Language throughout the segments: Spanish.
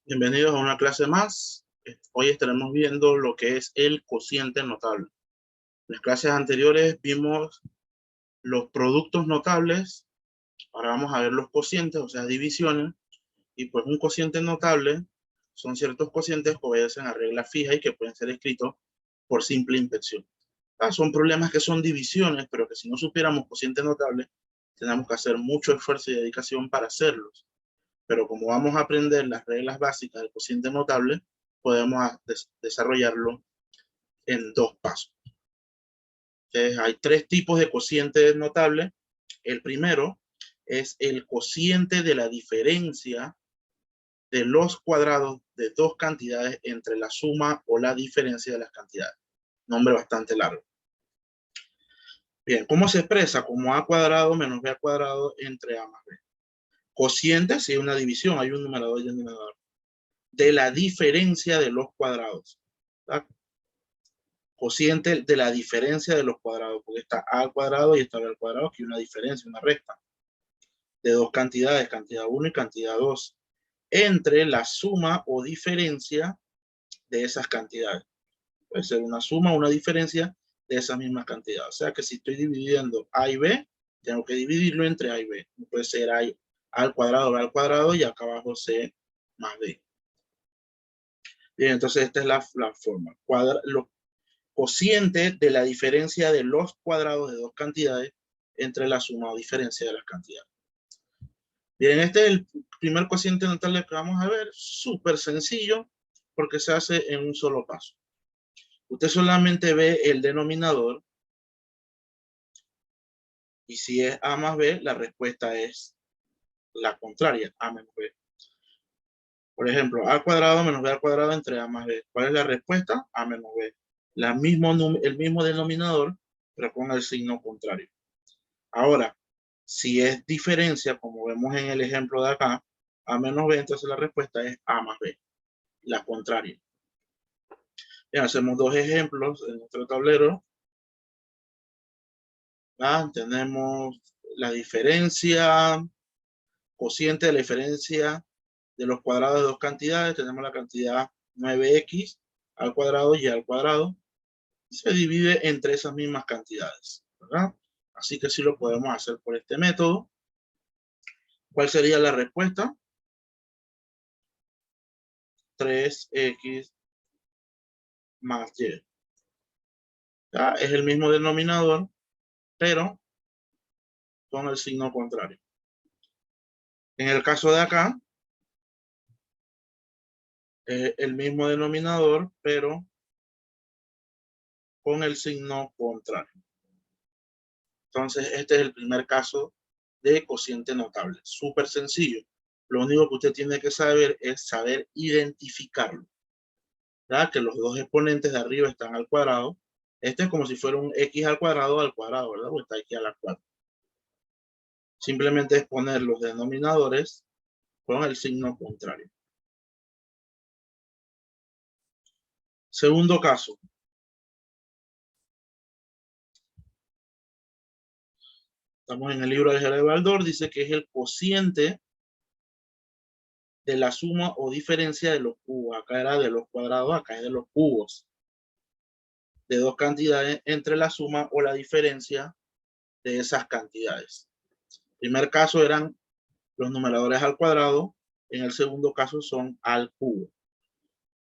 Bienvenidos a una clase más. Hoy estaremos viendo lo que es el cociente notable. En las clases anteriores vimos los productos notables. Ahora vamos a ver los cocientes, o sea, divisiones. Y pues un cociente notable son ciertos cocientes que obedecen a reglas fijas y que pueden ser escritos por simple inspección. Son problemas que son divisiones, pero que si no supiéramos cociente notable, tenemos que hacer mucho esfuerzo y dedicación para hacerlos. Pero como vamos a aprender las reglas básicas del cociente notable, podemos desarrollarlo en dos pasos. Entonces, hay tres tipos de cociente notable. El primero es el cociente de la diferencia de los cuadrados de dos cantidades entre la suma o la diferencia de las cantidades. Nombre bastante largo. Bien, ¿cómo se expresa? Como a cuadrado menos b al cuadrado entre a más b. Cociente, si hay una división, hay un numerador y un denominador. De la diferencia de los cuadrados. ¿Verdad? Cociente de la diferencia de los cuadrados, porque está a al cuadrado y está b al cuadrado, que hay una diferencia, una recta de dos cantidades, cantidad 1 y cantidad 2, entre la suma o diferencia de esas cantidades. Puede ser una suma o una diferencia de esas mismas cantidades. O sea que si estoy dividiendo a y b, tengo que dividirlo entre a y b. Puede ser a al cuadrado, b al cuadrado, y acá abajo c más b. Bien, entonces esta es la forma. Los cocientes de la diferencia de los cuadrados de dos cantidades entre la suma o diferencia de las cantidades. Bien, este es el primer cociente notable que vamos a ver. Súper sencillo porque se hace en un solo paso. Usted solamente ve el denominador y si es a más b, la respuesta es la contraria, a menos b. Por ejemplo, a al cuadrado menos b al cuadrado entre a más b. ¿Cuál es la respuesta? A menos b. El mismo denominador, pero con el signo contrario. Ahora, si es diferencia, como vemos en el ejemplo de acá, a menos b, entonces la respuesta es a más b, la contraria. Bien, hacemos dos ejemplos en nuestro tablero. Tenemos la diferencia, cociente de la diferencia de los cuadrados de dos cantidades. Tenemos la cantidad 9x al cuadrado y al cuadrado. Se divide entre esas mismas cantidades, ¿verdad? Así que sí lo podemos hacer por este método. ¿Cuál sería la respuesta? 3x más y. ¿Ya? Es el mismo denominador, pero con el signo contrario. En el caso de acá, el mismo denominador, pero con el signo contrario. Entonces, este es el primer caso de cociente notable. Súper sencillo. Lo único que usted tiene que saber es saber identificarlo. ¿Verdad? Que los dos exponentes de arriba están al cuadrado. Este es como si fuera un x al cuadrado, ¿verdad? O está aquí a la cuarta. Simplemente es poner los denominadores con el signo contrario. Segundo caso. Estamos en el libro de Álgebra de Baldor. Dice que es el cociente de la suma o diferencia de los cubos. Acá era de los cuadrados, acá es de los cubos. De dos cantidades entre la suma o la diferencia de esas cantidades. En el primer caso eran los numeradores al cuadrado. En el segundo caso son al cubo.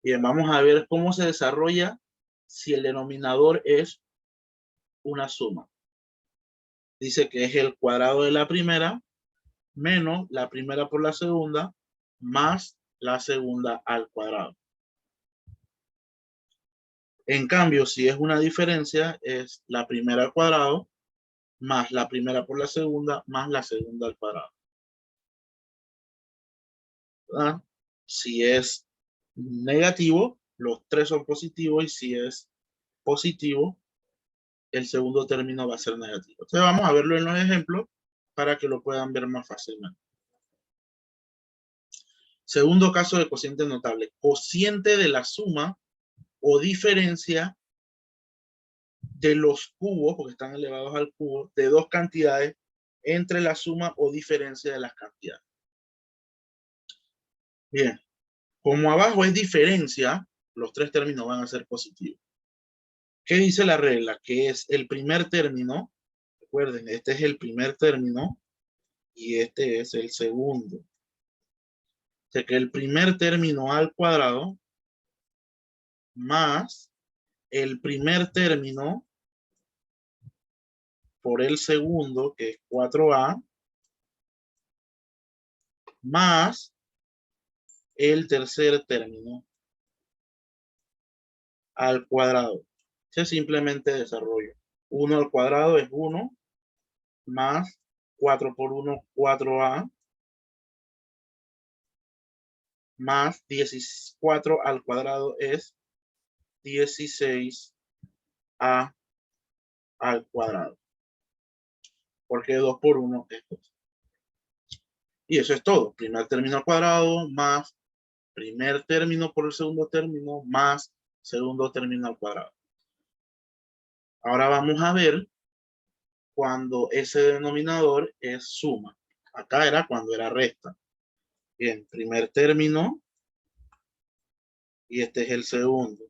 Bien, vamos a ver cómo se desarrolla si el denominador es una suma. Dice que es el cuadrado de la primera menos la primera por la segunda más la segunda al cuadrado. En cambio, si es una diferencia, es la primera al cuadrado más la primera por la segunda más la segunda al cuadrado. ¿Verdad? Si es negativo, los tres son positivos, y si es positivo, el segundo término va a ser negativo. Entonces vamos a verlo en los ejemplos para que lo puedan ver más fácilmente. Segundo caso de cociente notable. Cociente de la suma o diferencia de los cubos, porque están elevados al cubo, de dos cantidades entre la suma o diferencia de las cantidades. Bien. Como abajo es diferencia, los tres términos van a ser positivos. ¿Qué dice la regla? Que es el primer término. Recuerden, este es el primer término y este es el segundo. O sea que el primer término al cuadrado más el primer término por el segundo, que es 4a, más el tercer término al cuadrado. Se simplemente desarrollo. 1 al cuadrado es 1, más 4 por 1, 4a, más 4 al cuadrado es 16a al cuadrado. Porque 2 por 1 es 2. Y eso es todo. Primer término al cuadrado más primer término por el segundo término más segundo término al cuadrado. Ahora vamos a ver cuando ese denominador es suma. Acá era cuando era resta. Bien, primer término y este es el segundo.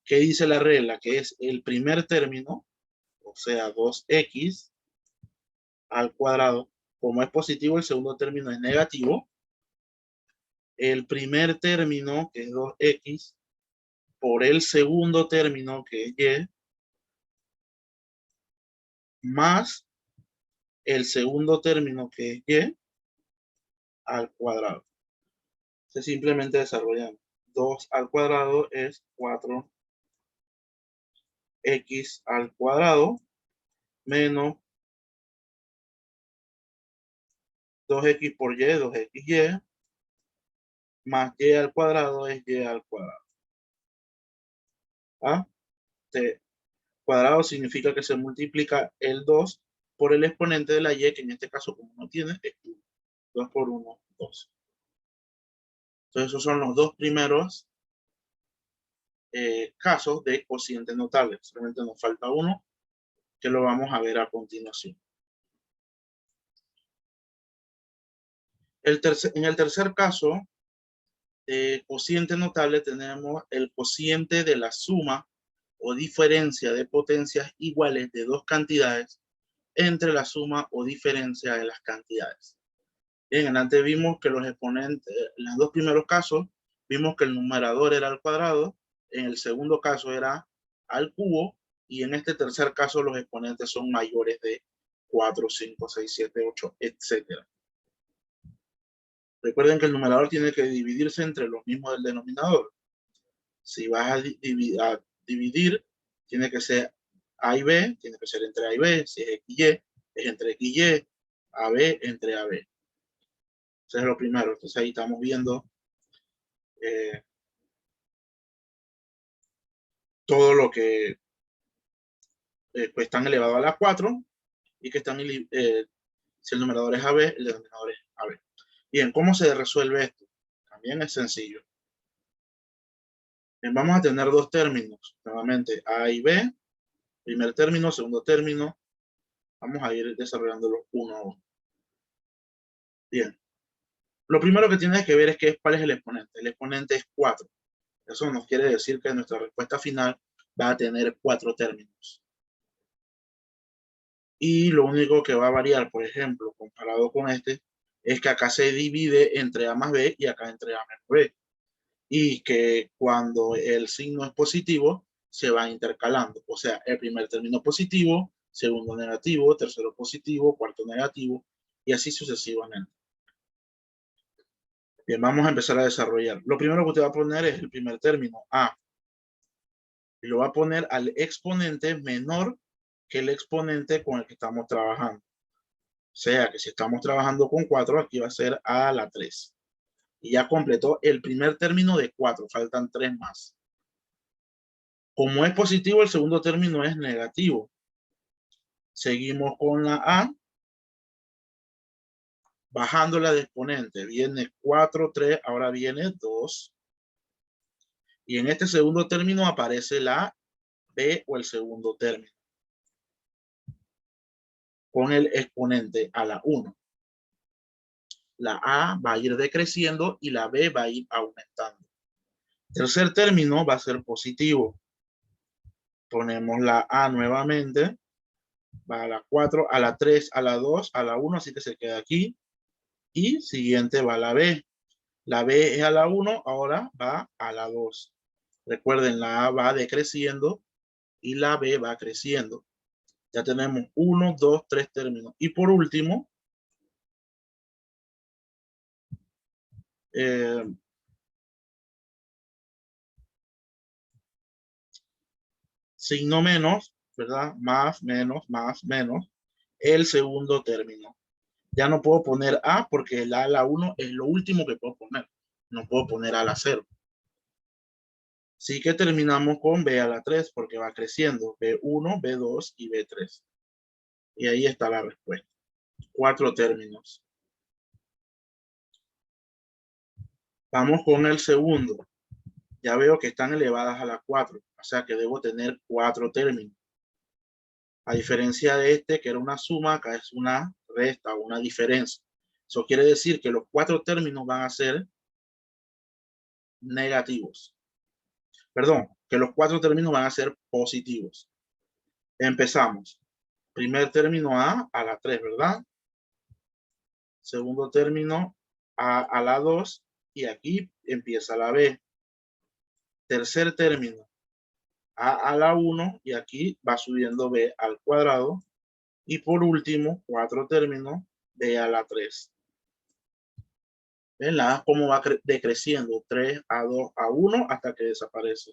¿Qué dice la regla? Que es el primer término, o sea, 2x al cuadrado. Como es positivo, el segundo término es negativo. El primer término, que es 2x, por el segundo término, que es y, más el segundo término, que es y, al cuadrado. Se simplemente desarrollan 2 al cuadrado es 4x al cuadrado menos 2x por y, 2xy, más y al cuadrado es y al cuadrado. ¿Ah? Cuadrado significa que se multiplica el 2 por el exponente de la y, que en este caso, como no tiene, es 1. 2 por 1, 2. Entonces, esos son los dos primeros casos de cocientes notables. Solamente nos falta uno, que lo vamos a ver a continuación. En el tercer caso, cociente notable, tenemos el cociente de la suma o diferencia de potencias iguales de dos cantidades entre la suma o diferencia de las cantidades. Bien, antes vimos que los exponentes, en los dos primeros casos, vimos que el numerador era al cuadrado, en el segundo caso era al cubo, y en este tercer caso los exponentes son mayores de 4, 5, 6, 7, 8, etc. Recuerden que el numerador tiene que dividirse entre los mismos del denominador. Si vas a dividir, tiene que ser A y B, tiene que ser entre A y B. Si es X y, es entre X y, AB entre AB. Eso es lo primero. Entonces ahí estamos viendo todo lo que pues están elevado a la 4 y que están, si el numerador es AB, el denominador es AB. Bien, ¿cómo se resuelve esto? También es sencillo. Bien, vamos a tener dos términos, nuevamente A y B, primer término, segundo término. Vamos a ir desarrollándolos uno a uno. Bien, lo primero que tienes que ver es cuál es el exponente. El exponente es 4. Eso nos quiere decir que nuestra respuesta final va a tener 4 términos. Y lo único que va a variar, por ejemplo, comparado con este, es que acá se divide entre A más B y acá entre A menos B. Y que cuando el signo es positivo, se va intercalando. O sea, el primer término positivo, segundo negativo, tercero positivo, cuarto negativo, y así sucesivamente. Bien, vamos a empezar a desarrollar. Lo primero que usted va a poner es el primer término, A. Y lo va a poner al exponente menor que el exponente con el que estamos trabajando. O sea que si estamos trabajando con 4, aquí va a ser A a la 3. Y ya completó el primer término de 4. Faltan 3 más. Como es positivo, el segundo término es negativo. Seguimos con la A. Bajándola de exponente. Viene 4, 3, ahora viene 2. Y en este segundo término aparece la B o el segundo término, con el exponente a la 1. La A va a ir decreciendo y la B va a ir aumentando. Tercer término va a ser positivo. Ponemos la A nuevamente. Va a la 4, a la 3, a la 2, a la 1, así que se queda aquí. Y siguiente va la B. La B es a la 1, ahora va a la 2. Recuerden, la A va decreciendo y la B va creciendo. Ya tenemos 1, 2, 3 términos. Y por último, signo menos, ¿verdad? Más, menos, el segundo término. Ya no puedo poner A porque el A a la 1 es lo último que puedo poner. No puedo poner A a la 0. Sí que terminamos con B a la 3 porque va creciendo. B1, B2 y B3. Y ahí está la respuesta. 4 términos. Vamos con el segundo. Ya veo que están elevadas a la 4. O sea que debo tener 4 términos. A diferencia de este, que era una suma, acá es una resta o una diferencia. Eso quiere decir que los 4 términos van a ser negativos. Perdón, que los 4 términos van a ser positivos. Empezamos. Primer término a la 3, ¿verdad? Segundo término a la 2 y aquí empieza la B. Tercer término a la 1 y aquí va subiendo B al cuadrado. Y por último, 4 términos B a la 3. ¿Ven la A cómo va decreciendo? 3 a 2 a 1 hasta que desaparece.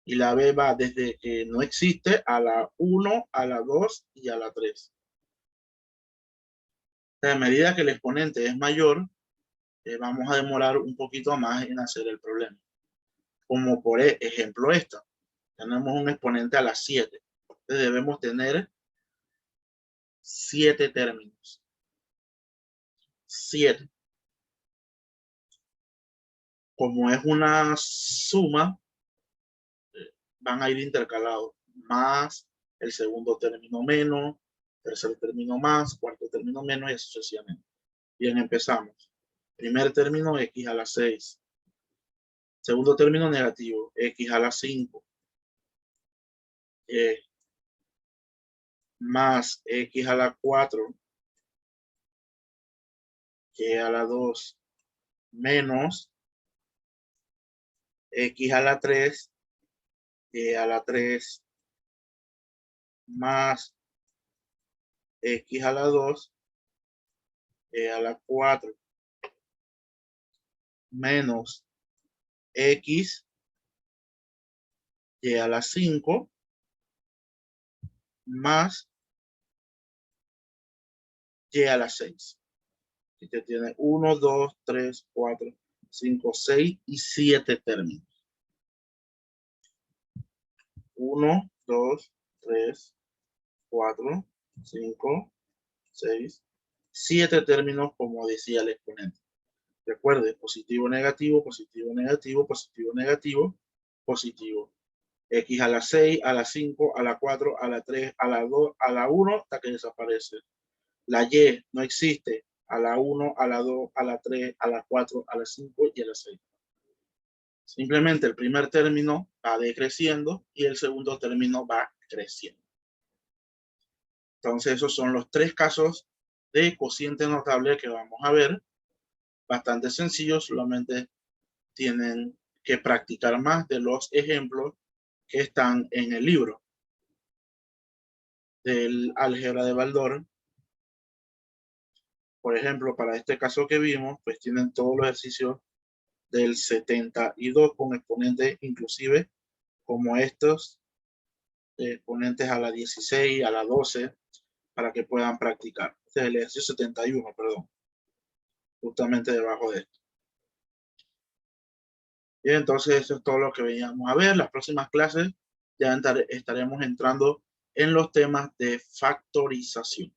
Y la B va desde que no existe a la 1, a la 2 y a la 3. A medida que el exponente es mayor, vamos a demorar un poquito más en hacer el problema. Como por ejemplo esta. Tenemos un exponente a las 7. Entonces debemos tener 7 términos. 7. Como es una suma, van a ir intercalados. Más el segundo término menos, tercer término más, cuarto término menos y así sucesivamente. Bien, empezamos. Primer término, x a la 6. Segundo término negativo, x a la 5. Más x a la 4. Y a la 2 menos x a la 3. Y a la 3 más x a la 2. Y a la 4 menos x y a la 5 más y a la 6. Y te tiene 1, 2, 3, 4, 5, 6 y 7 términos. 1, 2, 3, 4, 5, 6, 7 términos como decía el exponente. Recuerde, positivo, negativo, positivo, negativo, positivo, negativo, positivo. X a la 6, a la 5, a la 4, a la 3, a la 2, a la 1, hasta que desaparece. La Y no existe. A la 1, a la 2, a la 3, a la 4, a la 5 y a la 6. Simplemente el primer término va decreciendo y el segundo término va creciendo. Entonces esos son los 3 casos de cociente notable que vamos a ver. Bastante sencillos, solamente tienen que practicar más de los ejemplos que están en el libro del álgebra de Baldor. Por ejemplo, para este caso que vimos, pues tienen todos los ejercicios del 72 con exponentes inclusive como estos, exponentes a la 16, a la 12, para que puedan practicar. Este es el ejercicio 71, perdón, justamente debajo de esto. Y entonces eso es todo lo que veníamos a ver. Las próximas clases ya estaremos entrando en los temas de factorización.